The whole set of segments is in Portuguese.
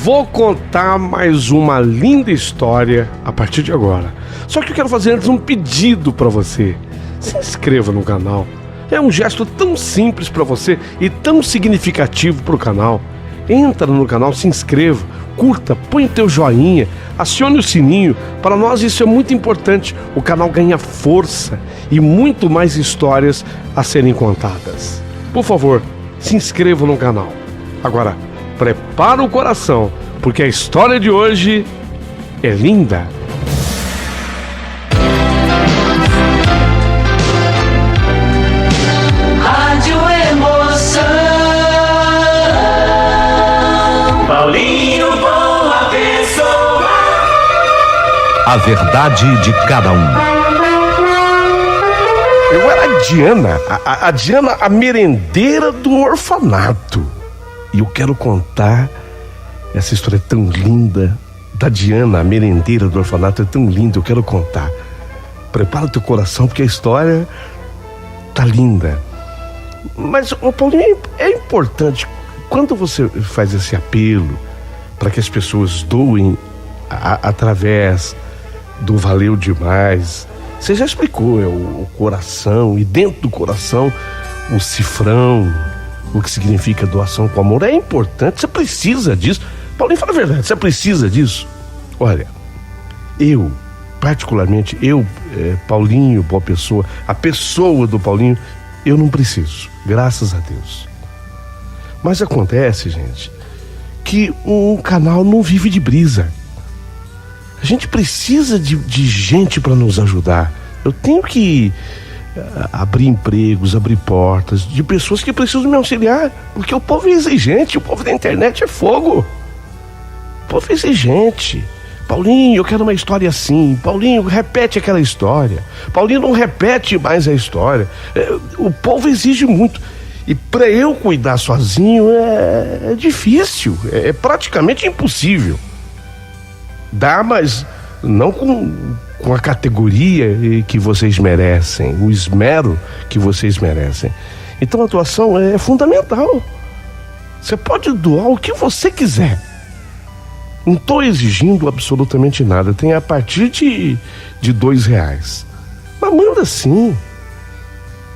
vou contar mais uma linda história a partir de agora. Só que eu quero fazer antes um pedido para você. Se inscreva no canal. É um gesto tão simples para você e tão significativo para o canal. Entra no canal, se inscreva, curta, põe o teu joinha, acione o sininho. Para nós isso é muito importante. O canal ganha força e muito mais histórias a serem contadas. Por favor, se inscreva no canal. Agora, prepara o coração, porque a história de hoje é linda. Rádio Emoção. Paulinho Boa Pessoa. A verdade de cada um. Eu era a Diana, a Diana, a merendeira do orfanato. E eu quero contar essa história tão linda da Diana, a merendeira do orfanato. É tão linda, eu quero contar. Prepara o teu coração, porque a história tá linda. Mas, Paulinho, é importante, quando você faz esse apelo para que as pessoas doem através do Valeu Demais, você já explicou, é o coração, e dentro do coração, o cifrão, o que significa doação com amor. É importante, você precisa disso. Paulinho, fala a verdade, você precisa disso? Olha, eu, particularmente, Paulinho, boa pessoa, a pessoa do Paulinho, eu não preciso, graças a Deus. Mas acontece, gente, que um canal não vive de brisa. A gente precisa de gente para nos ajudar. Eu tenho que abrir empregos, abrir portas de pessoas que precisam me auxiliar, porque o povo é exigente, o povo da internet é fogo. O povo é exigente. Paulinho, eu quero uma história assim. Paulinho, repete aquela história. Paulinho, não repete mais a história. O povo exige muito. E para eu cuidar sozinho é difícil, é praticamente impossível. Dá, mas não com a categoria que vocês merecem, o esmero que vocês merecem. Então a doação é fundamental. Você pode doar o que você quiser. Não estou exigindo absolutamente nada. Tem a partir de R$2. Mas manda sim.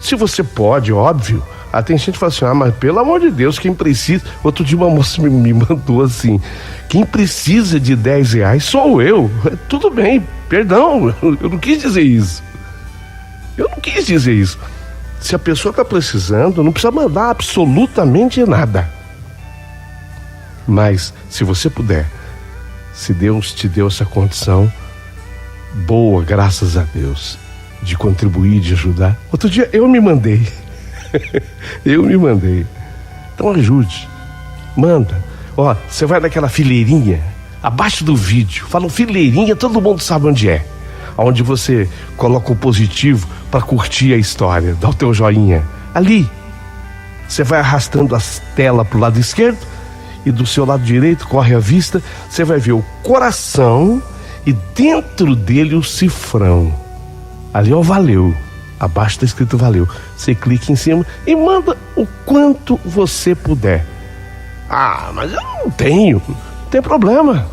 Se você pode, óbvio. Tem gente que fala assim, mas pelo amor de Deus, quem precisa... Outro dia uma moça me mandou assim, quem precisa de R$10 sou eu. Tudo bem, perdão, eu não quis dizer isso. Se a pessoa está precisando, não precisa mandar absolutamente nada. Mas, se você puder, se Deus te deu essa condição boa, graças a Deus, de contribuir, de ajudar. Outro dia eu me mandei. Então ajude, manda. Você vai naquela fileirinha abaixo do vídeo, fala fileirinha, todo mundo sabe onde é. Onde você coloca o positivo para curtir a história, dá o teu joinha. Ali, você vai arrastando as telas pro lado esquerdo e do seu lado direito corre a vista, você vai ver o coração e dentro dele o cifrão. Ali é o valeu. Abaixo está escrito valeu. Você clica em cima e manda o quanto você puder. Mas eu não tenho. Não tem problema.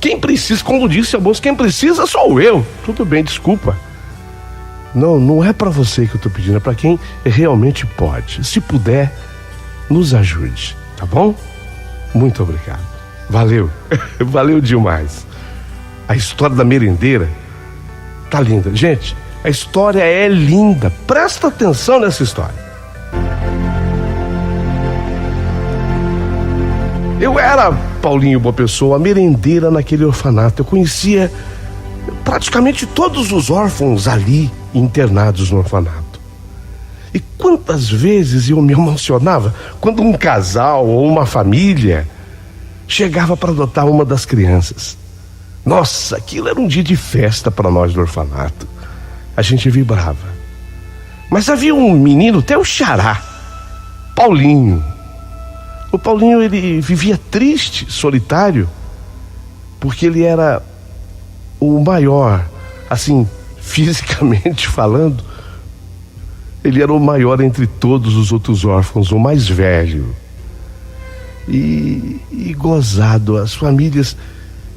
Quem precisa, como disse a moça, quem precisa sou eu. Tudo bem, desculpa. Não é para você que eu estou pedindo, é para quem realmente pode. Se puder, nos ajude, tá bom? Muito obrigado. Valeu. Valeu demais. A história da merendeira tá linda. Gente, a história é linda. Presta atenção nessa história. Eu era, Paulinho Boa Pessoa, a merendeira naquele orfanato. Eu conhecia praticamente todos os órfãos ali internados no orfanato. E quantas vezes eu me emocionava quando um casal ou uma família chegava para adotar uma das crianças. Nossa, aquilo era um dia de festa para nós do orfanato. A gente vibrava. Mas havia um menino, até o xará, Paulinho. O Paulinho, ele vivia triste, solitário, porque ele era o maior, assim, fisicamente falando, ele era o maior entre todos os outros órfãos, o mais velho. e gozado. As famílias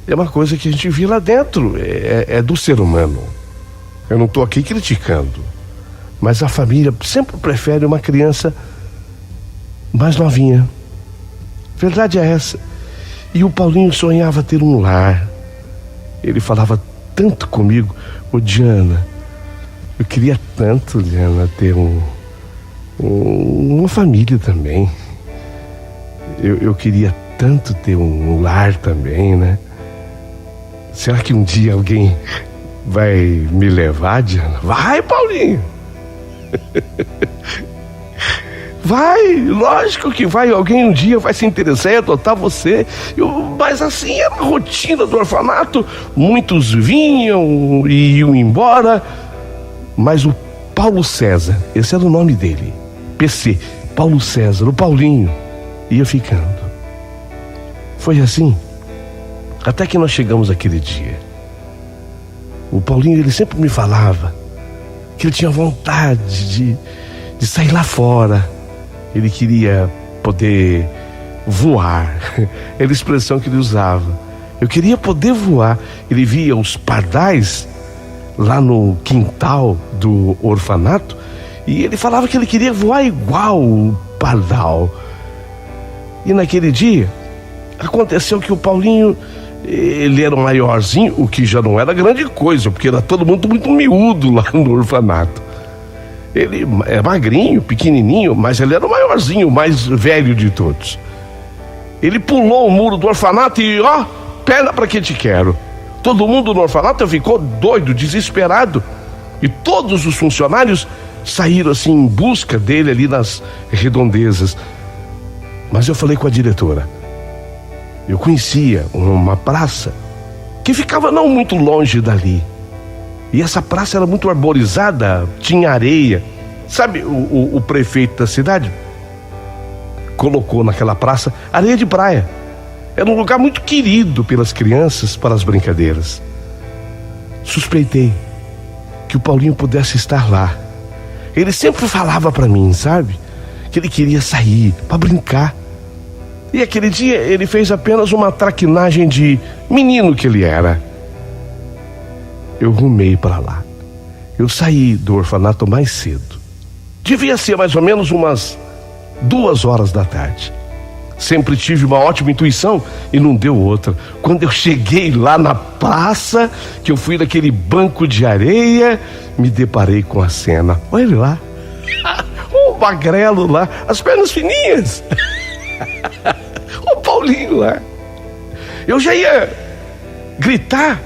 é uma coisa que a gente vê lá dentro, é do ser humano. Eu não estou aqui criticando, mas a família sempre prefere uma criança mais novinha. Verdade é essa. E o Paulinho sonhava ter um lar. Ele falava tanto comigo: ô Diana, eu queria tanto, Diana, ter uma família também. Eu queria tanto ter um lar também, né? Será que um dia alguém vai me levar, Diana? Vai, Paulinho! Vai, lógico que vai. Alguém um dia vai se interessar em adotar você. Mas assim era a rotina do orfanato. Muitos vinham e iam embora. Mas o Paulo César, esse era o nome dele, PC, Paulo César, o Paulinho, ia ficando. Foi assim até que nós chegamos aquele dia. O Paulinho, ele sempre me falava que ele tinha vontade de sair lá fora. Ele queria poder voar. Era a expressão que ele usava. Eu queria poder voar. Ele via os pardais lá no quintal do orfanato e ele falava que ele queria voar igual o pardal. E naquele dia aconteceu que o Paulinho, ele era maiorzinho, o que já não era grande coisa, porque era todo mundo muito miúdo lá no orfanato. Ele é magrinho, pequenininho, mas ele era o maiorzinho, o mais velho de todos. Ele pulou o muro do orfanato e perna pra que te quero. Todo mundo no orfanato ficou doido, desesperado. E todos os funcionários saíram assim em busca dele ali nas redondezas. Mas eu falei com a diretora. Eu conhecia uma praça que ficava não muito longe dali. E essa praça era muito arborizada, tinha areia. Sabe, o prefeito da cidade colocou naquela praça areia de praia. Era um lugar muito querido pelas crianças para as brincadeiras. Suspeitei que o Paulinho pudesse estar lá. Ele sempre falava para mim, sabe, que ele queria sair para brincar. E aquele dia ele fez apenas uma traquinagem de menino que ele era. Eu rumei para lá. Eu saí do orfanato mais cedo. Devia ser mais ou menos umas 2 horas da tarde. Sempre tive uma ótima intuição e não deu outra. Quando eu cheguei lá na praça, que eu fui naquele banco de areia, me deparei com a cena. Olha ele lá, o magrelo lá, as pernas fininhas, o Paulinho lá. Eu já ia gritar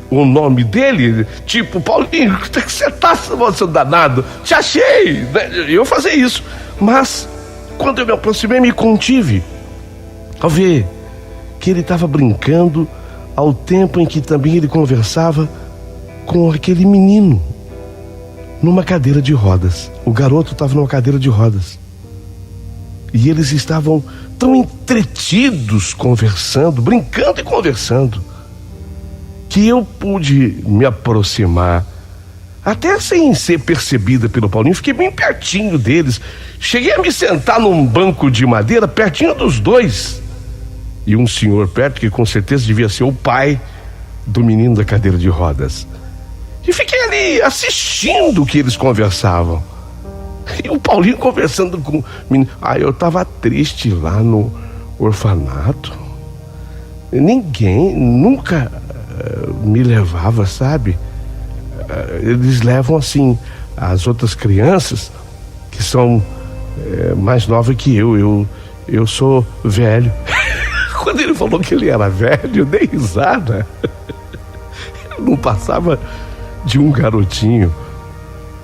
o nome dele, tipo: Paulinho, o que você tá, seu danado? Te achei! Eu ia fazer isso, mas quando eu me aproximei, me contive ao ver que ele estava brincando ao tempo em que também ele conversava com aquele menino numa cadeira de rodas. O garoto estava numa cadeira de rodas e eles estavam tão entretidos conversando, brincando e conversando, que eu pude me aproximar, até sem ser percebida pelo Paulinho. Fiquei bem pertinho deles. Cheguei a me sentar num banco de madeira pertinho dos dois. E um senhor perto, que com certeza devia ser o pai do menino da cadeira de rodas. E fiquei ali assistindo o que eles conversavam. E o Paulinho conversando com o menino. Eu tava triste lá no orfanato. Ninguém nunca me levava, sabe? Eles levam assim as outras crianças que são mais novas que eu sou velho. Quando ele falou que ele era velho, eu dei risada. Ele não passava de um garotinho.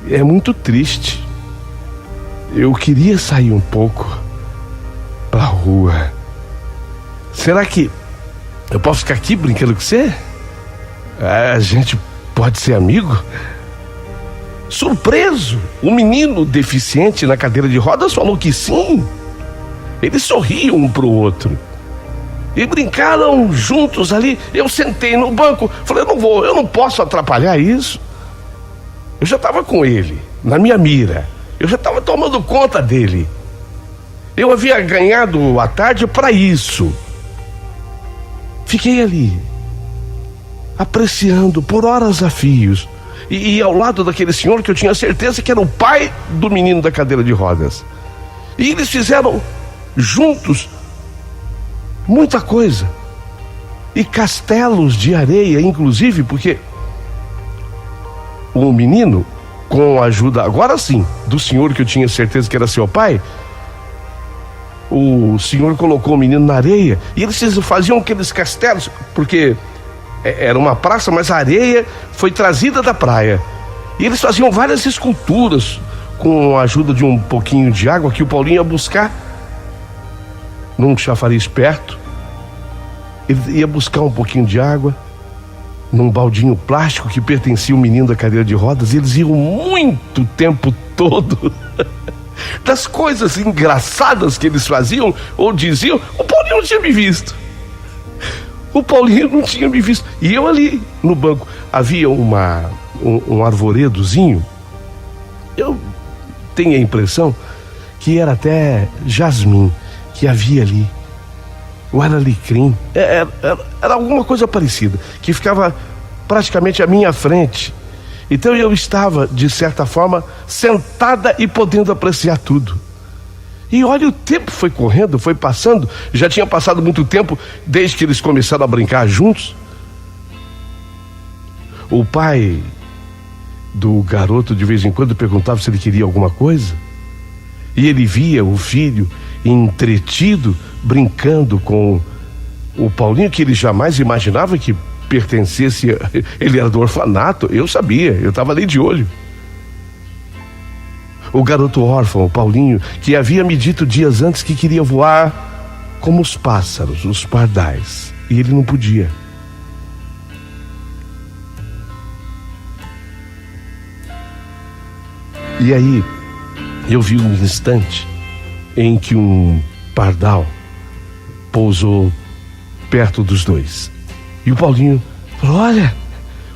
É muito triste. Eu queria sair um pouco pra rua. Será que eu posso ficar aqui brincando com você? A gente pode ser amigo? Surpreso, o menino deficiente na cadeira de rodas falou que sim. Eles sorriam um pro outro e brincaram juntos ali. Eu sentei no banco, falei: eu não posso atrapalhar isso. Eu já estava com ele na minha mira, eu já estava tomando conta dele. Eu havia ganhado a tarde para isso. Fiquei ali, apreciando por horas a fios, e ao lado daquele senhor que eu tinha certeza que era o pai do menino da cadeira de rodas. E eles fizeram juntos muita coisa, e castelos de areia, inclusive, porque o menino, com a ajuda, agora sim, do senhor que eu tinha certeza que era seu pai, o senhor colocou o menino na areia, e eles faziam aqueles castelos, porque era uma praça, mas a areia foi trazida da praia, e eles faziam várias esculturas, com a ajuda de um pouquinho de água que o Paulinho ia buscar num chafariz perto. Ele ia buscar um pouquinho de água num baldinho plástico que pertencia ao menino da cadeira de rodas, e eles iam muito tempo todo das coisas engraçadas que eles faziam ou diziam. O Paulinho não tinha me visto. O Paulinho não tinha me visto. E eu ali no banco, havia um arvoredozinho. Eu tenho a impressão que era até jasmim que havia ali. Ou era alecrim, era alguma coisa parecida, que ficava praticamente à minha frente. Então eu estava, de certa forma, sentada e podendo apreciar tudo. E olha, o tempo foi correndo, foi passando. Já tinha passado muito tempo desde que eles começaram a brincar juntos. O pai do garoto de vez em quando perguntava se ele queria alguma coisa, e ele via o filho entretido brincando com o Paulinho, que ele jamais imaginava que pertencesse, ele era do orfanato. Eu sabia, eu estava ali de olho. O garoto órfão, o Paulinho, que havia me dito dias antes que queria voar como os pássaros, os pardais, e ele não podia. E aí eu vi um instante em que um pardal pousou perto dos dois, e o Paulinho falou: olha,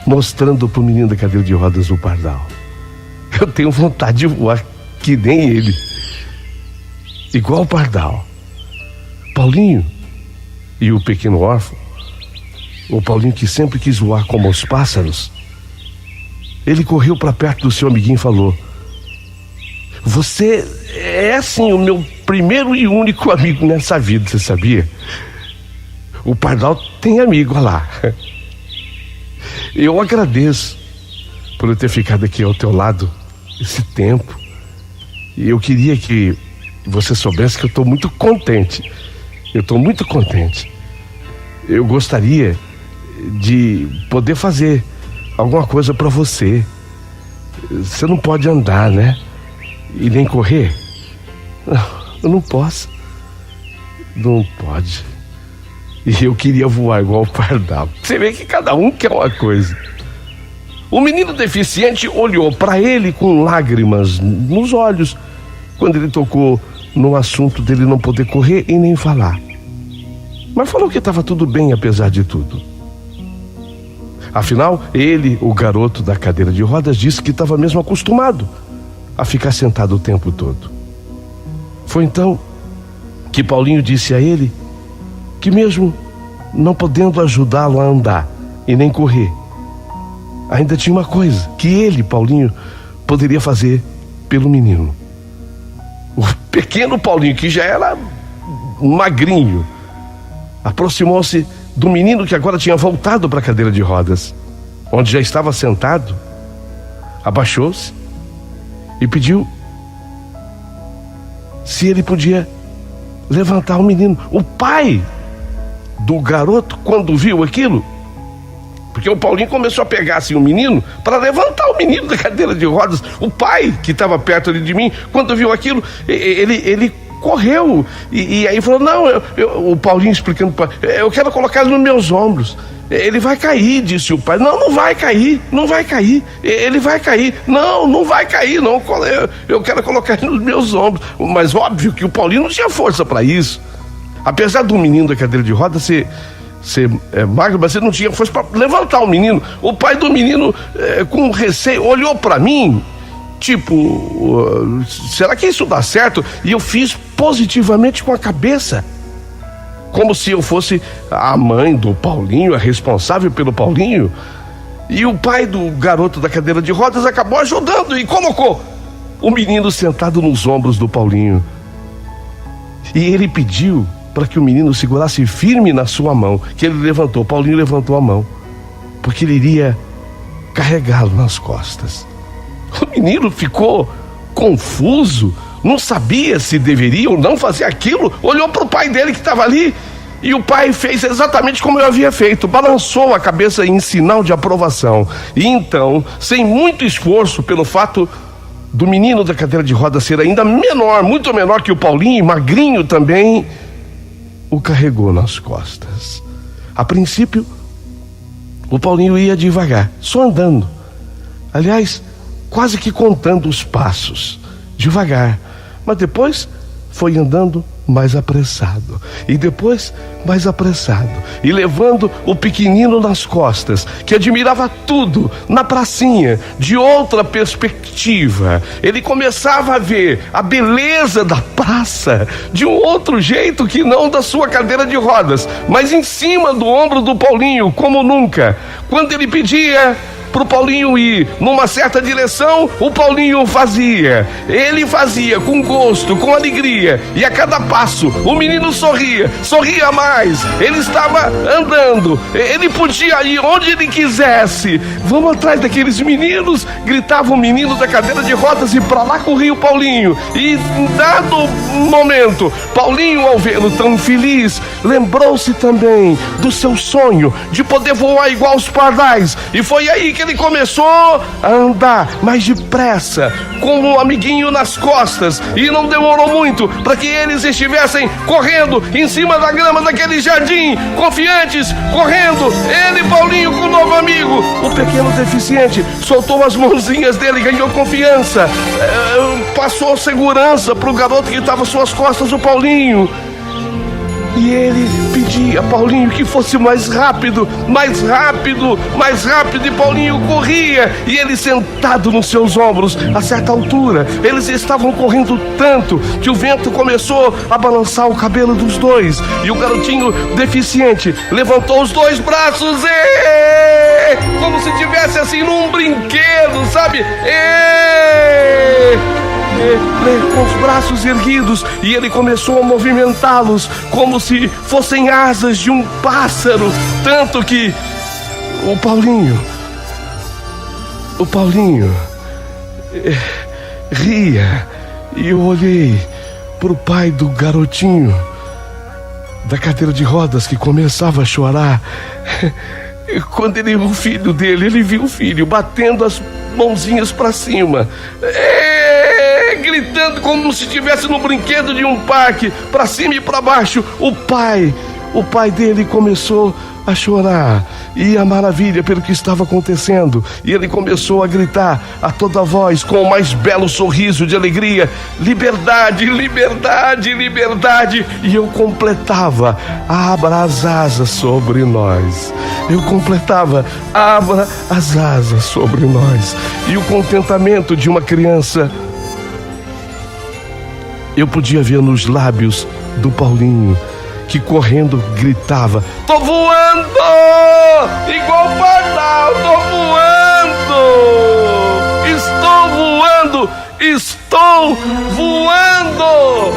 mostrando pro menino da cadeira de rodas o pardal. Eu tenho vontade de voar que nem ele, igual o pardal. Paulinho e o pequeno órfão, o Paulinho que sempre quis voar como os pássaros, ele correu para perto do seu amiguinho e falou: você é assim o meu primeiro e único amigo nessa vida, você sabia? O pardal tem amigo, olha lá. Eu agradeço por eu ter ficado aqui ao teu lado esse tempo. E eu queria que você soubesse que eu estou muito contente. Eu estou muito contente. Eu gostaria de poder fazer alguma coisa para você. Você não pode andar, né? E nem correr. Não, eu não posso. Não pode. E eu queria voar igual o pardal. Você vê que cada um quer uma coisa. O menino deficiente olhou para ele com lágrimas nos olhos quando ele tocou no assunto dele não poder correr e nem falar. Mas falou que estava tudo bem apesar de tudo. Afinal, ele, o garoto da cadeira de rodas, disse que estava mesmo acostumado a ficar sentado o tempo todo. Foi então que Paulinho disse a ele que mesmo não podendo ajudá-lo a andar e nem correr, ainda tinha uma coisa que ele, Paulinho, poderia fazer pelo menino. O pequeno Paulinho, que já era magrinho, aproximou-se do menino que agora tinha voltado para a cadeira de rodas, onde já estava sentado, abaixou-se e pediu se ele podia levantar o menino. O pai do garoto, quando viu aquilo, porque o Paulinho começou a pegar assim o menino para levantar o menino da cadeira de rodas, o pai que estava perto ali de mim, quando viu aquilo, ele correu e aí falou: não, o Paulinho explicando para eu quero colocar ele nos meus ombros. Ele vai cair, disse o pai. Não, não vai cair, não vai cair. Ele vai cair. Não, não vai cair, não. Eu quero colocar ele nos meus ombros. Mas óbvio que o Paulinho não tinha força para isso. Apesar do menino da cadeira de rodas ser magro, mas ele não tinha força para levantar o menino. O pai do menino, com receio, olhou para mim Tipo, será que isso dá certo? E eu fiz positivamente com a cabeça, como se eu fosse a mãe do Paulinho, a responsável pelo Paulinho. E o pai do garoto da cadeira de rodas acabou ajudando e colocou o menino sentado nos ombros do Paulinho. E ele pediu para que o menino segurasse firme na sua mão, que ele levantou. O Paulinho levantou a mão, porque ele iria carregá-lo nas costas. O menino ficou confuso, não sabia se deveria ou não fazer aquilo, olhou para o pai dele que estava ali, e o pai fez exatamente como eu havia feito, balançou a cabeça em sinal de aprovação. E então, sem muito esforço, pelo fato do menino da cadeira de rodas ser ainda menor, muito menor que o Paulinho, e magrinho também, o carregou nas costas. A princípio, o Paulinho ia devagar, só andando. Aliás, quase que contando os passos, devagar. Mas depois foi andando mais apressado, e depois mais apressado, e levando o pequenino nas costas, que admirava tudo na pracinha de outra perspectiva. Ele começava a ver a beleza da praça de um outro jeito, que não da sua cadeira de rodas, mas em cima do ombro do Paulinho, como nunca. Quando ele pedia pro Paulinho ir numa certa direção, o Paulinho fazia. Ele fazia com gosto, com alegria, e a cada passo o menino sorria mais. Ele estava andando, ele podia ir onde ele quisesse. Vamos atrás daqueles meninos, gritava o menino da cadeira de rodas, e para lá corria o Paulinho. E em dado momento, Paulinho, ao vê-lo tão feliz, lembrou-se também do seu sonho de poder voar igual aos pardais, e foi aí que ele começou a andar mais depressa, com um amiguinho nas costas, e não demorou muito para que eles estivessem correndo em cima da grama daquele jardim, confiantes, correndo, ele, Paulinho, com o novo amigo. O pequeno deficiente soltou as mãozinhas dele, ganhou confiança, passou segurança para o garoto que estava às suas costas, o Paulinho. E ele pedia a Paulinho que fosse mais rápido, e Paulinho corria, e ele sentado nos seus ombros. A certa altura, eles estavam correndo tanto que o vento começou a balançar o cabelo dos dois, e o garotinho deficiente levantou os dois braços, como se estivesse assim num brinquedo, sabe? Com os braços erguidos, e ele começou a movimentá-los como se fossem asas de um pássaro, tanto que o Paulinho ria. E eu olhei para o pai do garotinho da cadeira de rodas, que começava a chorar. Quando ele viu o filho dele, ele viu o filho batendo as mãozinhas para cima, gritando como se estivesse no brinquedo de um parque, para cima e para baixo. O pai dele começou a chorar, e a maravilha pelo que estava acontecendo, e ele começou a gritar a toda voz, com o mais belo sorriso de alegria: liberdade, liberdade, liberdade. E eu completava: abra as asas sobre nós. Eu completava: abra as asas sobre nós. E o contentamento de uma criança eu podia ver nos lábios do Paulinho, que correndo gritava: tô voando! Igual pardal, tô voando! Estou voando! Estou voando!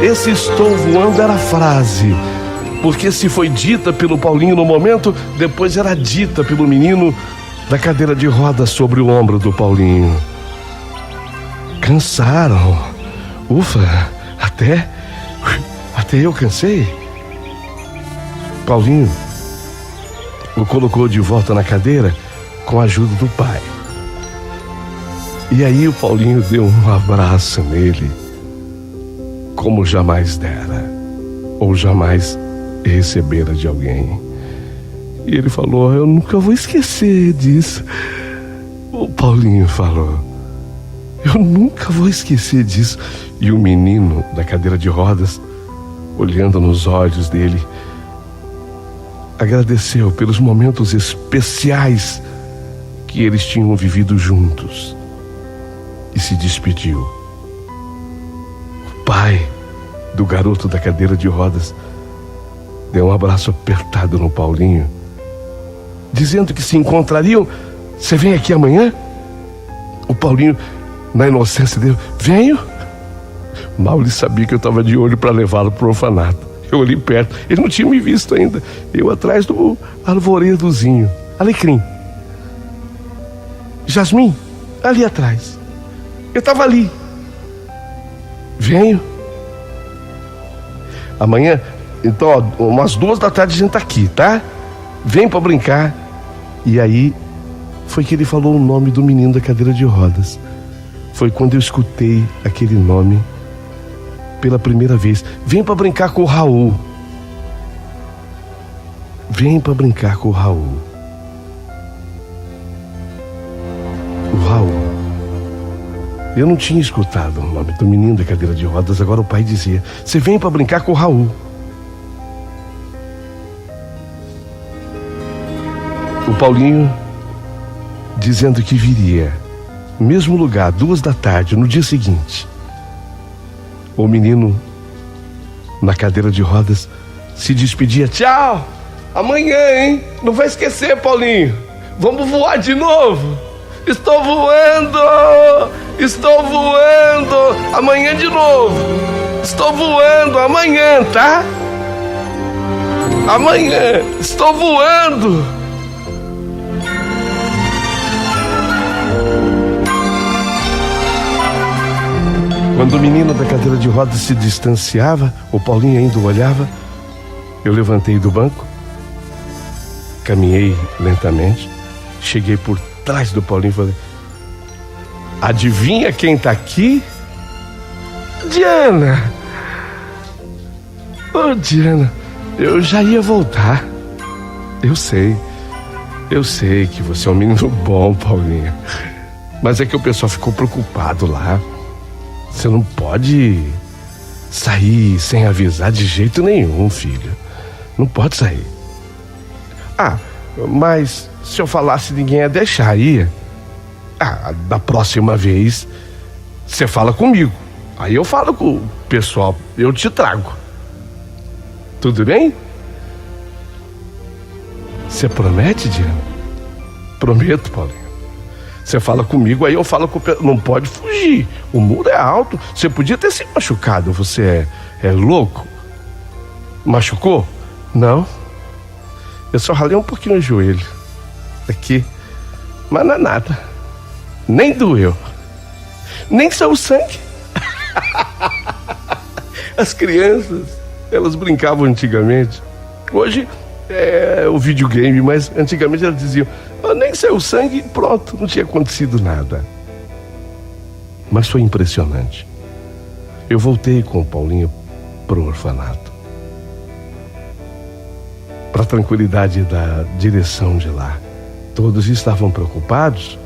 Esse "estou voando" era a frase, porque se foi dita pelo Paulinho no momento, depois era dita pelo menino da cadeira de rodas sobre o ombro do Paulinho. Cansaram. Ufa, até eu cansei. Paulinho o colocou de volta na cadeira com a ajuda do pai. E aí o Paulinho deu um abraço nele, como jamais dera, ou jamais recebera de alguém. E ele falou: eu nunca vou esquecer disso. O Paulinho falou: eu nunca vou esquecer disso. E o menino da cadeira de rodas, olhando nos olhos dele, agradeceu pelos momentos especiais que eles tinham vivido juntos e se despediu. O pai do garoto da cadeira de rodas deu um abraço apertado no Paulinho, dizendo que se encontrariam. Você vem aqui amanhã? O Paulinho, na inocência dele, venho. Mal ele sabia que eu estava de olho para levá-lo para o orfanato. Eu olhei perto, ele não tinha me visto ainda. Eu atrás do arvoredozinho. Alecrim. Jasmim, ali atrás. Eu estava ali. Venho. Amanhã, então, ó, umas 2 da tarde a gente tá aqui, tá? Vem para brincar. E aí foi que ele falou o nome do menino da cadeira de rodas. Foi quando eu escutei aquele nome pela primeira vez. Vem para brincar com o Raul. Vem para brincar com o Raul. O Raul. Eu não tinha escutado o nome do menino da cadeira de rodas. Agora o pai dizia: você vem para brincar com o Raul. O Paulinho dizendo que viria, mesmo lugar, 2 da tarde, no dia seguinte. O menino na cadeira de rodas se despedia: tchau, amanhã, hein? Não vai esquecer, Paulinho. Vamos voar de novo. Estou voando, amanhã de novo. Estou voando, amanhã, tá? Amanhã, estou voando. Quando o menino da cadeira de rodas se distanciava, o Paulinho ainda o olhava, eu levantei do banco, caminhei lentamente, cheguei por trás do Paulinho e falei: adivinha quem tá aqui? Diana! Ô, Diana, eu já ia voltar. Eu sei que você é um menino bom, Paulinho. Mas é que o pessoal ficou preocupado lá. Você não pode sair sem avisar de jeito nenhum, filho. Não pode sair. Ah, mas se eu falasse, ninguém ia deixar, ia. Ah, da próxima vez você fala comigo. Aí eu falo com o pessoal, eu te trago. Tudo bem? Você promete, Diana? Prometo, Paulinho. Você fala comigo, aí eu falo com o pessoal. Não pode fugir. O muro é alto. Você podia ter se machucado. Você é louco? Machucou? Não. Eu só ralei um pouquinho o joelho. Aqui. Mas não é nada. Nem doeu. Nem saiu sangue. As crianças, elas brincavam antigamente. Hoje é o videogame, mas antigamente elas diziam: nem saiu sangue, pronto, não tinha acontecido nada. Mas foi impressionante. Eu voltei com o Paulinho pro orfanato, para a tranquilidade da direção de lá. Todos estavam preocupados,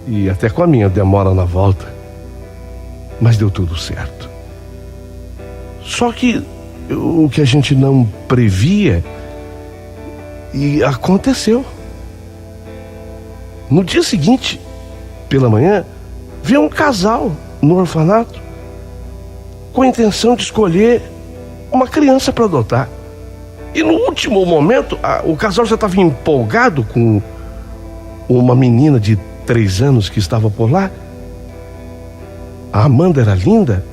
e até com a minha demora na volta, mas deu tudo certo. Só que o que a gente não previa e aconteceu. No dia seguinte, pela manhã, veio um casal no orfanato com a intenção de escolher uma criança para adotar. E no último momento, o casal já estava empolgado com uma menina de 3 anos que estava por lá. A Amanda era linda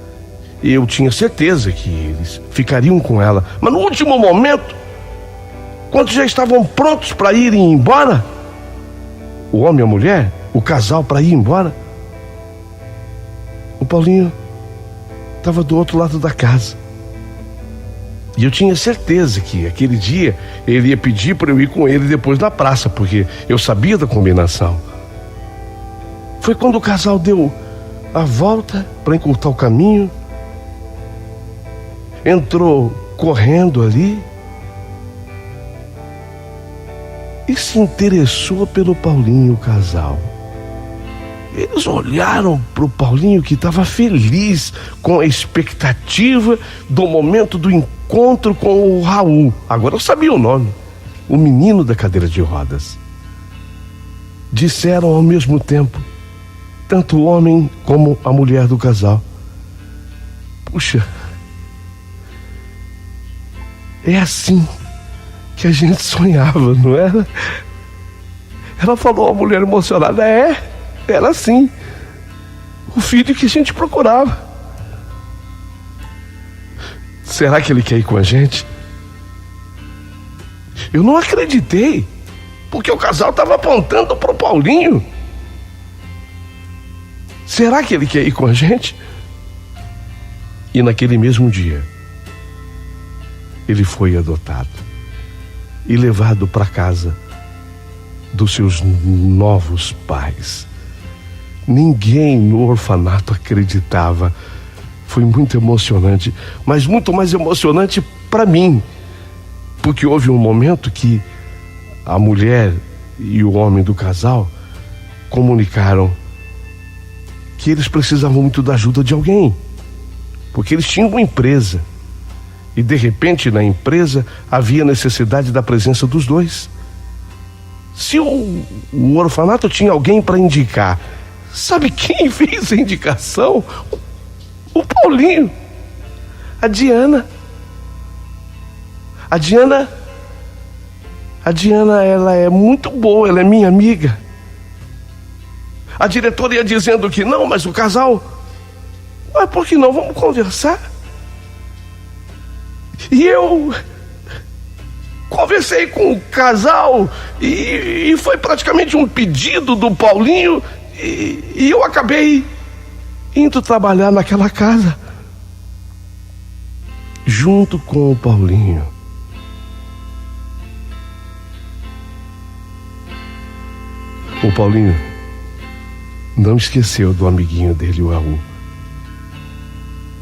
e eu tinha certeza que eles ficariam com ela. Mas no último momento, quando já estavam prontos para irem embora, o homem e a mulher, o casal, para ir embora, o Paulinho estava do outro lado da casa. E eu tinha certeza que aquele dia ele ia pedir para eu ir com ele depois na praça, porque eu sabia da combinação. Foi quando o casal deu a volta para encurtar o caminho, entrou correndo ali e se interessou pelo Paulinho, o casal. Eles olharam para o Paulinho, que estava feliz com a expectativa do momento do encontro com o Raul. Agora eu sabia o nome, o menino da cadeira de rodas. disseram ao mesmo tempo, tanto o homem como a mulher do casal: puxa, é assim que a gente sonhava, não era? Ela falou, a mulher emocionada: era assim, o filho que a gente procurava. Será que ele quer ir com a gente? Eu não acreditei, porque o casal estava apontando para o Paulinho. Será que ele quer ir com a gente? E naquele mesmo dia, ele foi adotado e levado para casa dos seus novos pais. Ninguém no orfanato acreditava. Foi muito emocionante, mas muito mais emocionante para mim, porque houve um momento que a mulher e o homem do casal comunicaram que eles precisavam muito da ajuda de alguém, porque eles tinham uma empresa e de repente na empresa havia necessidade da presença dos dois. Se o orfanato tinha alguém para indicar, sabe quem fez a indicação? O Paulinho, a Diana. A Diana, ela é muito boa, ela é minha amiga. A diretora ia dizendo que não, mas o casal, mas por que não? Vamos conversar. E eu conversei com o casal e foi praticamente um pedido do Paulinho e eu acabei indo trabalhar naquela casa junto com o Paulinho. O Paulinho não esqueceu do amiguinho dele, o Raul.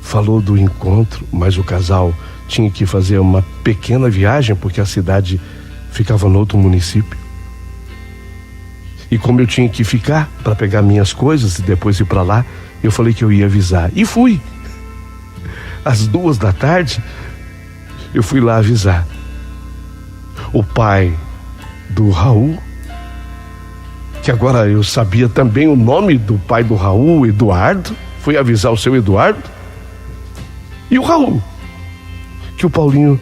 Falou do encontro, mas o casal tinha que fazer uma pequena viagem porque a cidade ficava no outro município. E como eu tinha que ficar para pegar minhas coisas e depois ir para lá, eu falei que eu ia avisar. E fui. Às 2h eu fui lá avisar. O pai do Raul, que agora eu sabia também o nome do pai do Raul, Eduardo, fui avisar o seu Eduardo. E o Raul, que o Paulinho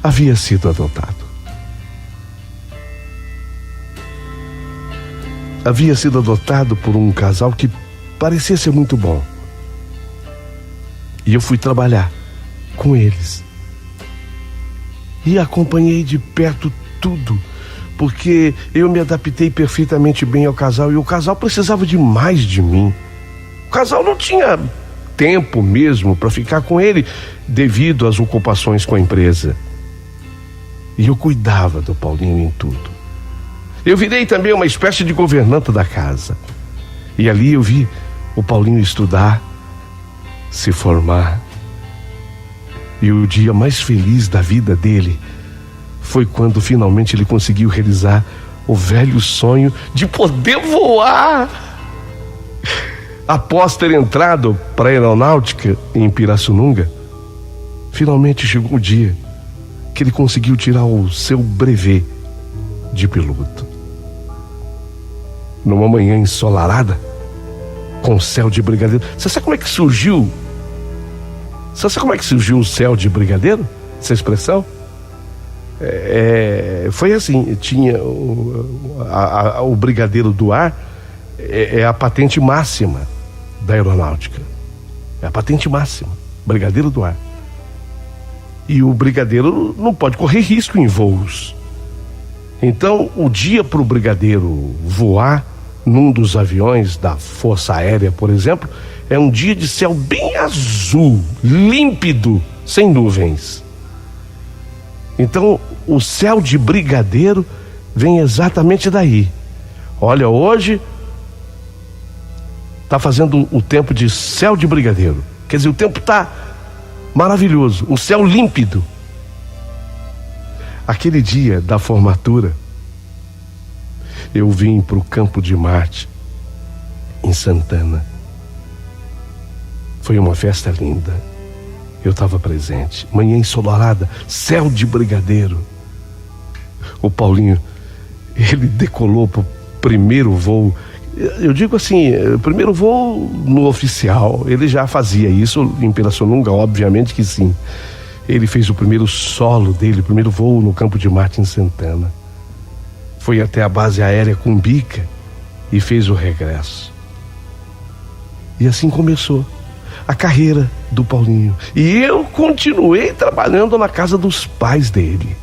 havia sido adotado. Havia sido adotado por um casal que parecia ser muito bom. E eu fui trabalhar com eles. E acompanhei de perto tudo, porque eu me adaptei perfeitamente bem ao casal e o casal precisava demais de mim. O casal não tinha tempo mesmo para ficar com ele devido às ocupações com a empresa. E eu cuidava do Paulinho em tudo. Eu virei também uma espécie de governanta da casa. E ali eu vi o Paulinho estudar, se formar. E o dia mais feliz da vida dele foi quando finalmente ele conseguiu realizar o velho sonho de poder voar. Após ter entrado para a aeronáutica em Pirassununga, finalmente chegou o dia que ele conseguiu tirar o seu brevet de piloto. Numa manhã ensolarada, com céu de brigadeiro. Você sabe como é que surgiu? Você sabe como é que surgiu o céu de brigadeiro? Essa expressão? Foi assim, tinha o brigadeiro do ar, é a patente máxima da aeronáutica. É a patente máxima, brigadeiro do ar. E o brigadeiro não pode correr risco em voos. Então, o dia para o brigadeiro voar num dos aviões da Força Aérea, por exemplo, é um dia de céu bem azul, límpido, sem nuvens. Então, o céu de brigadeiro vem exatamente daí. Olha, hoje está fazendo o tempo de céu de brigadeiro. Quer dizer, o tempo está maravilhoso, um céu límpido. Aquele dia da formatura, eu vim para o Campo de Marte, em Santana. Foi uma festa linda. Eu estava presente. Manhã ensolarada, céu de brigadeiro. O Paulinho, ele decolou primeiro voo, eu digo assim, o primeiro voo no oficial. Ele já fazia isso em Pirassununga, obviamente que sim. Ele fez o primeiro solo dele, o primeiro voo no campo de Martin Santana. Foi até a base aérea Cumbica e fez o regresso. E assim começou a carreira do Paulinho. E eu continuei trabalhando na casa dos pais dele.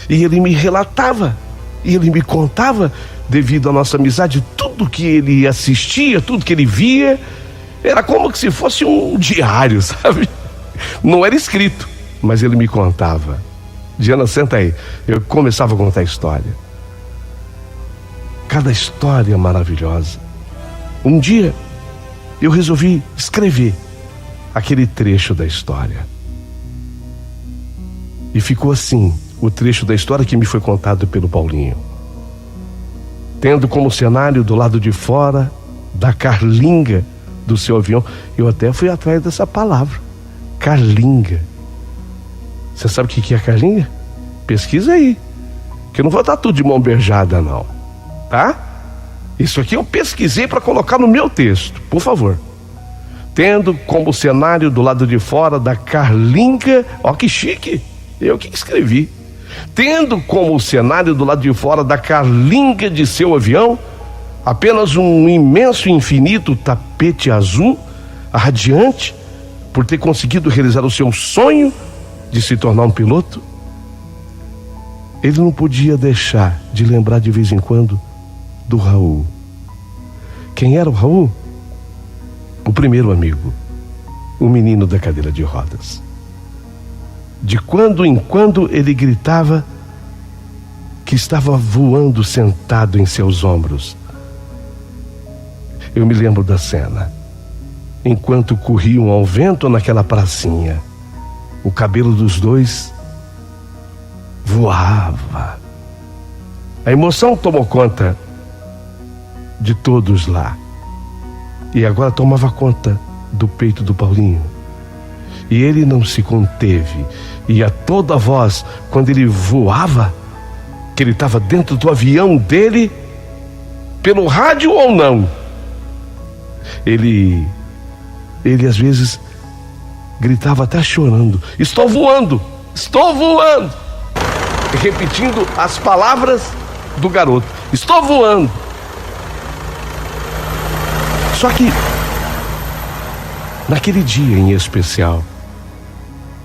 E ele me relatava, e ele me contava, devido à nossa amizade, tudo que ele assistia, tudo que ele via, era como se fosse um diário, sabe? Não era escrito, mas ele me contava. Diana, senta aí. Eu começava a contar a história. Cada história maravilhosa. Um dia, eu resolvi escrever aquele trecho da história. E ficou assim, o trecho da história que me foi contado pelo Paulinho. Tendo como cenário do lado de fora da carlinga do seu avião. Eu até fui atrás dessa palavra, carlinga. Você sabe o que é carlinga? Pesquisa aí, que eu não vou dar tudo de mão beijada não, tá? Isso aqui eu pesquisei para colocar no meu texto, por favor. Tendo como cenário do lado de fora da carlinga, ó que chique, eu que escrevi. Tendo como cenário do lado de fora da carlinga de seu avião apenas um imenso e infinito tapete azul, radiante, por ter conseguido realizar o seu sonho de se tornar um piloto, ele não podia deixar de lembrar de vez em quando do Raul. Quem era o Raul? O primeiro amigo, o menino da cadeira de rodas. De quando em quando ele gritava que estava voando sentado em seus ombros. Eu me lembro da cena, enquanto corriam ao vento naquela pracinha. O cabelo dos dois voava. A emoção tomou conta de todos lá. E agora tomava conta do peito do Paulinho. E ele não se conteve. E a toda voz, quando ele voava, que ele estava dentro do avião dele, pelo rádio ou não, ele às vezes gritava até chorando: estou voando, estou voando, repetindo as palavras do garoto: estou voando. Só que naquele dia em especial,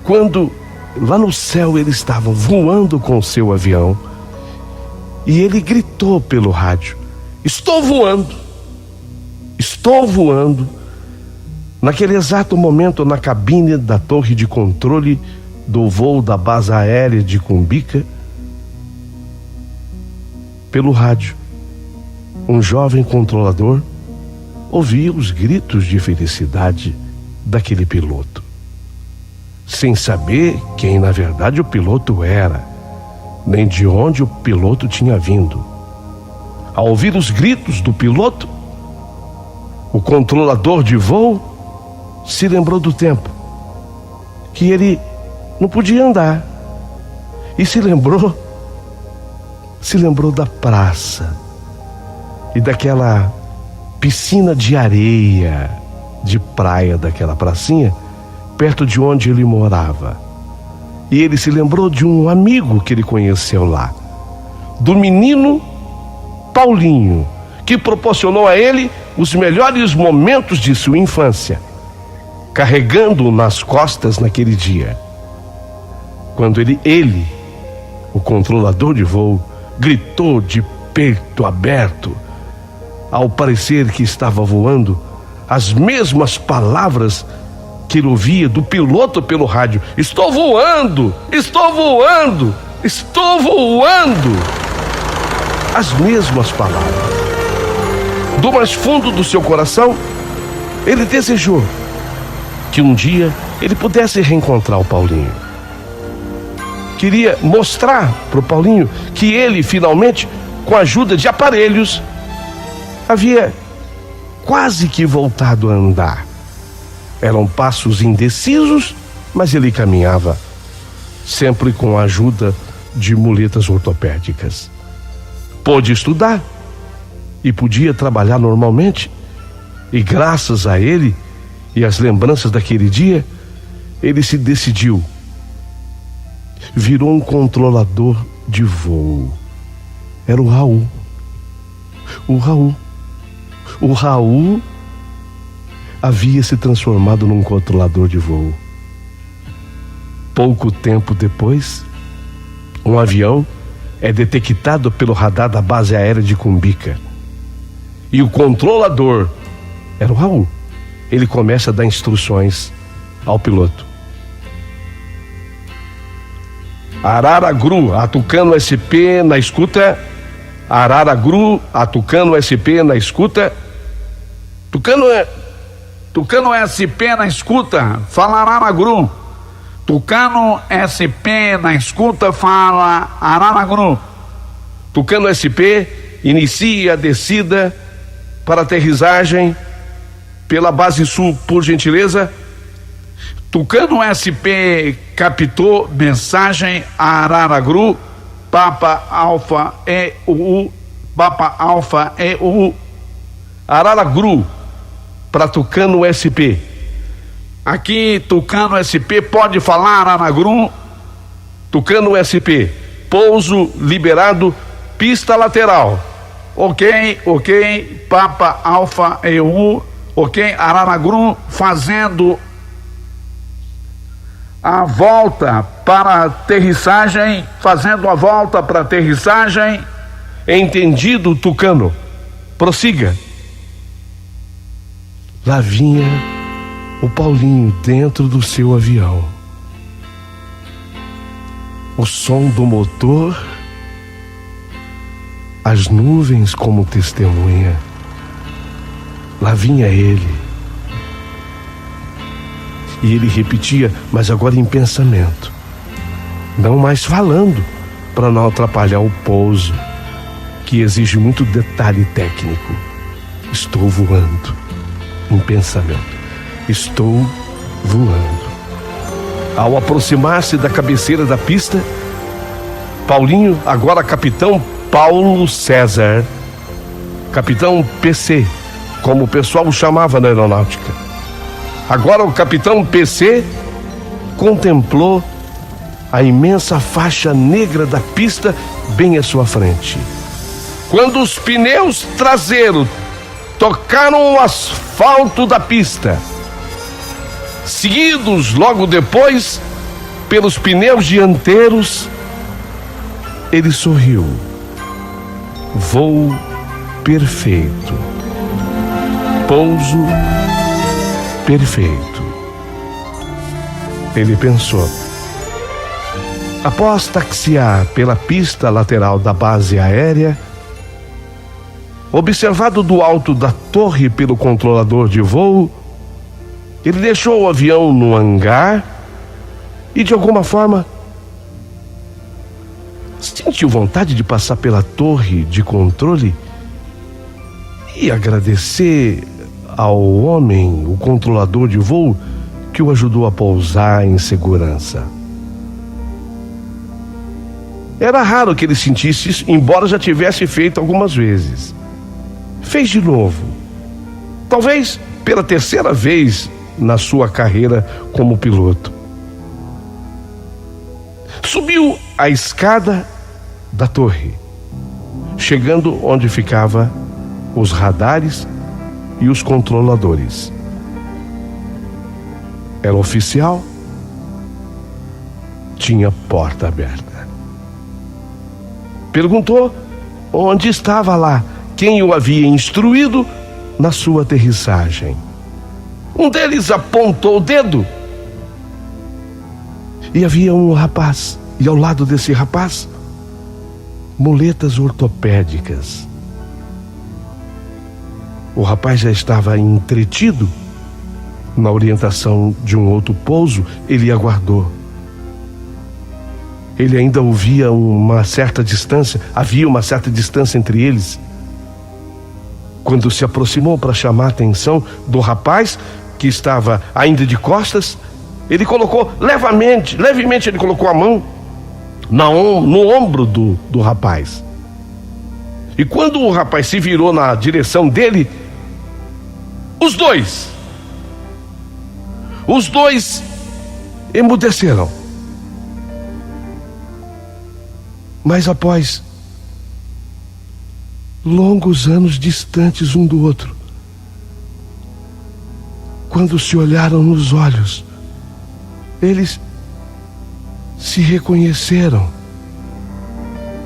quando lá no céu ele estava voando com o seu avião, e ele gritou pelo rádio: estou voando, estou voando. Naquele exato momento, na cabine da torre de controle do voo da base aérea de Cumbica, pelo rádio, um jovem controlador ouvia os gritos de felicidade daquele piloto, sem saber quem na verdade o piloto era, nem de onde o piloto tinha vindo. Ao ouvir os gritos do piloto, o controlador de voo se lembrou do tempo que ele não podia andar, e se lembrou da praça e daquela piscina de areia de praia, daquela pracinha perto de onde ele morava. E ele se lembrou de um amigo que ele conheceu lá, do menino Paulinho, que proporcionou a ele os melhores momentos de sua infância, carregando-o nas costas naquele dia, quando ele, o controlador de voo, gritou de peito aberto, ao parecer que estava voando, as mesmas palavras que ele ouvia do piloto pelo rádio: estou voando, estou voando, estou voando. As mesmas palavras. Do mais fundo do seu coração, ele desejou que um dia ele pudesse reencontrar o Paulinho. Queria mostrar para o Paulinho que ele, finalmente, com a ajuda de aparelhos, havia quase que voltado a andar. Eram passos indecisos, mas ele caminhava, sempre com a ajuda de muletas ortopédicas. pôde estudar e podia trabalhar normalmente. E graças a ele e às lembranças daquele dia, ele se decidiu. Virou um controlador de voo. Era o Raul. O Raul havia se transformado num controlador de voo. Pouco tempo depois, um avião é detectado pelo radar da base aérea de Cumbica. E o controlador era o Raul. Ele começa a dar instruções ao piloto. Araragru, a Tucano SP na escuta. Araragru, a Tucano SP na escuta. Tucano SP na escuta, fala Araragru. Tucano SP na escuta, fala Araragru. Tucano SP inicia a descida para aterrissagem pela base sul, por gentileza. Tucano SP captou mensagem Araragru, Papa Alfa EU, Papa Alfa EU. Araragru para Tucano SP. Aqui Tucano SP, pode falar Araragru. Tucano SP, pouso liberado, pista lateral. Ok, Papa Alfa EU. Ok, Araragru fazendo a volta para aterrissagem, Entendido, Tucano. Prossiga. Lá vinha o Paulinho dentro do seu avião. O som do motor, as nuvens como testemunha. Lá vinha ele. E ele repetia, mas agora em pensamento. Não mais falando, para não atrapalhar o pouso, que exige muito detalhe técnico. Estou voando. Em pensamento. Estou voando. Ao aproximar-se da cabeceira da pista, Paulinho, agora capitão Paulo César, capitão PC, como o pessoal o chamava na aeronáutica. Agora o capitão PC contemplou a imensa faixa negra da pista bem à sua frente. Quando os pneus traseiros tocaram o asfalto da pista, seguidos logo depois pelos pneus dianteiros, ele sorriu. Voo perfeito. Pouso perfeito. Ele pensou. Após taxiar pela pista lateral da base aérea, observado do alto da torre pelo controlador de voo, ele deixou o avião no hangar e, de alguma forma, sentiu vontade de passar pela torre de controle e agradecer ao homem, o controlador de voo, que o ajudou a pousar em segurança. Era raro que ele sentisse isso, embora já tivesse feito algumas vezes. Fez de novo, talvez pela terceira vez na sua carreira como piloto. Subiu a escada da torre, chegando onde ficava os radares e os controladores. Era oficial, tinha porta aberta. Perguntou onde estava lá, quem o havia instruído na sua aterrissagem. Um deles apontou o dedo e havia um rapaz, e ao lado desse rapaz, muletas ortopédicas. O rapaz já estava entretido na orientação de um outro pouso. Ele aguardou. Ele ainda ouvia uma certa distância, havia uma certa distância entre eles. Quando se aproximou para chamar a atenção do rapaz, que estava ainda de costas, ele colocou levemente ele colocou a mão no ombro do rapaz. E quando o rapaz se virou na direção dele, os dois emudeceram. Mas após longos anos distantes um do outro, quando se olharam nos olhos, eles se reconheceram.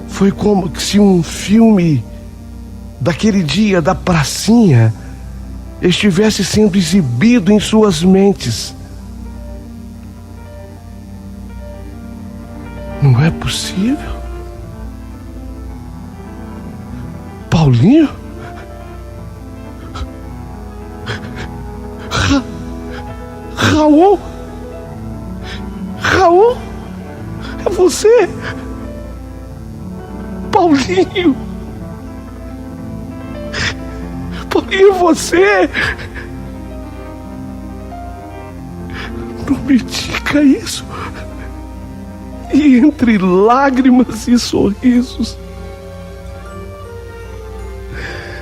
Foi como se um filme daquele dia da pracinha estivesse sendo exibido em suas mentes. Não é possível? Paulinho? Raul? Raul? É você? Paulinho? Paulinho, você? Não me diga isso. E entre lágrimas e sorrisos,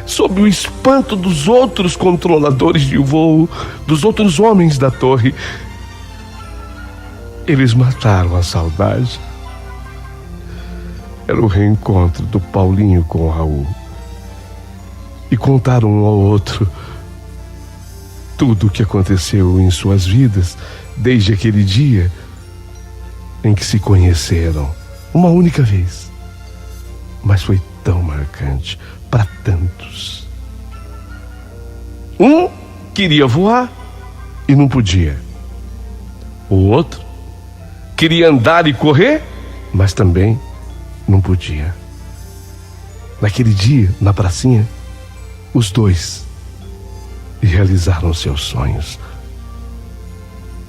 sob o espanto dos outros controladores de voo, dos outros homens da torre, eles mataram a saudade. Era o reencontro do Paulinho com o Raul. E contaram um ao outro tudo o que aconteceu em suas vidas desde aquele dia em que se conheceram uma única vez. Mas foi tão marcante para tantos. Um queria voar e não podia. O outro queria andar e correr, mas também não podia. Naquele dia, na pracinha, os dois realizaram seus sonhos.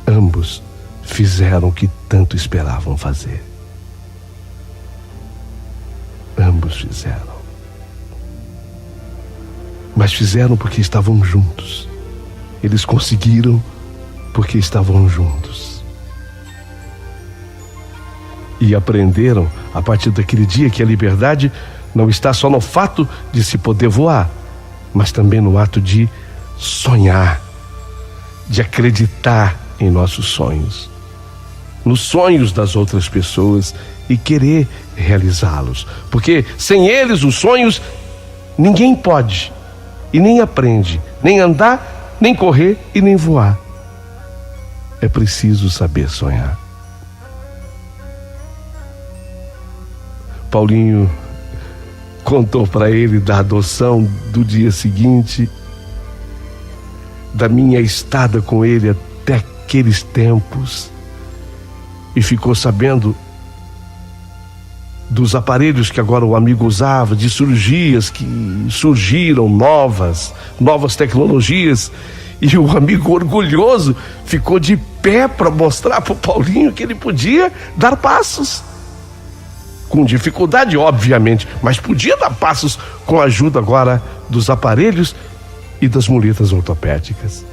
Ambos fizeram o que tanto esperavam fazer. Ambos fizeram. Mas fizeram porque estavam juntos. Eles conseguiram porque estavam juntos. E aprenderam, a partir daquele dia, que a liberdade não está só no fato de se poder voar, mas também no ato de sonhar, de acreditar em nossos sonhos, nos sonhos das outras pessoas e querer realizá-los. Porque sem eles, os sonhos, ninguém pode e nem aprende, nem andar, nem correr e nem voar. É preciso saber sonhar. Paulinho contou para ele da adoção do dia seguinte, da minha estada com ele até aqueles tempos, e ficou sabendo dos aparelhos que agora o amigo usava, de cirurgias que surgiram, novas tecnologias, e o amigo orgulhoso ficou de pé para mostrar para o Paulinho que ele podia dar passos. Com dificuldade, obviamente, mas podia dar passos com a ajuda agora dos aparelhos e das muletas ortopédicas.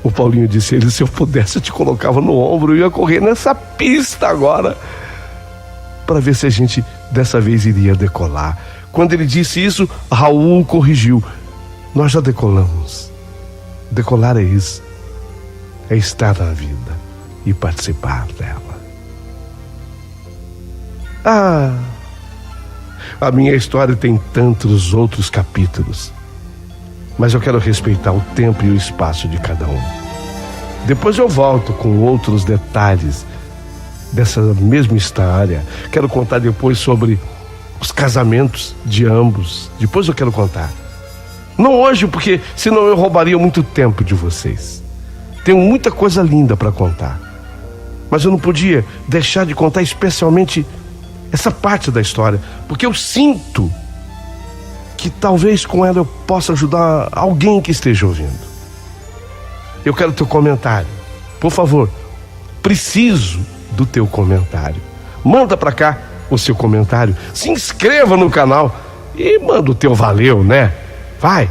O Paulinho disse a ele: se eu pudesse, eu te colocava no ombro e ia correr nessa pista agora, para ver se a gente dessa vez iria decolar. Quando ele disse isso, Raul corrigiu: nós já decolamos. Decolar é isso, é estar na vida e participar dela. A minha história tem tantos outros capítulos, mas eu quero respeitar o tempo e o espaço de cada um. Depois eu volto com outros detalhes dessa mesma história. Quero contar depois sobre os casamentos de ambos. Depois eu quero contar. Não hoje, porque senão eu roubaria muito tempo de vocês. Tenho muita coisa linda para contar, mas eu não podia deixar de contar especialmente essa parte da história, porque eu sinto que talvez com ela eu possa ajudar alguém que esteja ouvindo. Eu quero teu comentário, por favor. Preciso do teu comentário. Manda pra cá o seu comentário, se inscreva no canal e manda o teu valeu, né? Vai!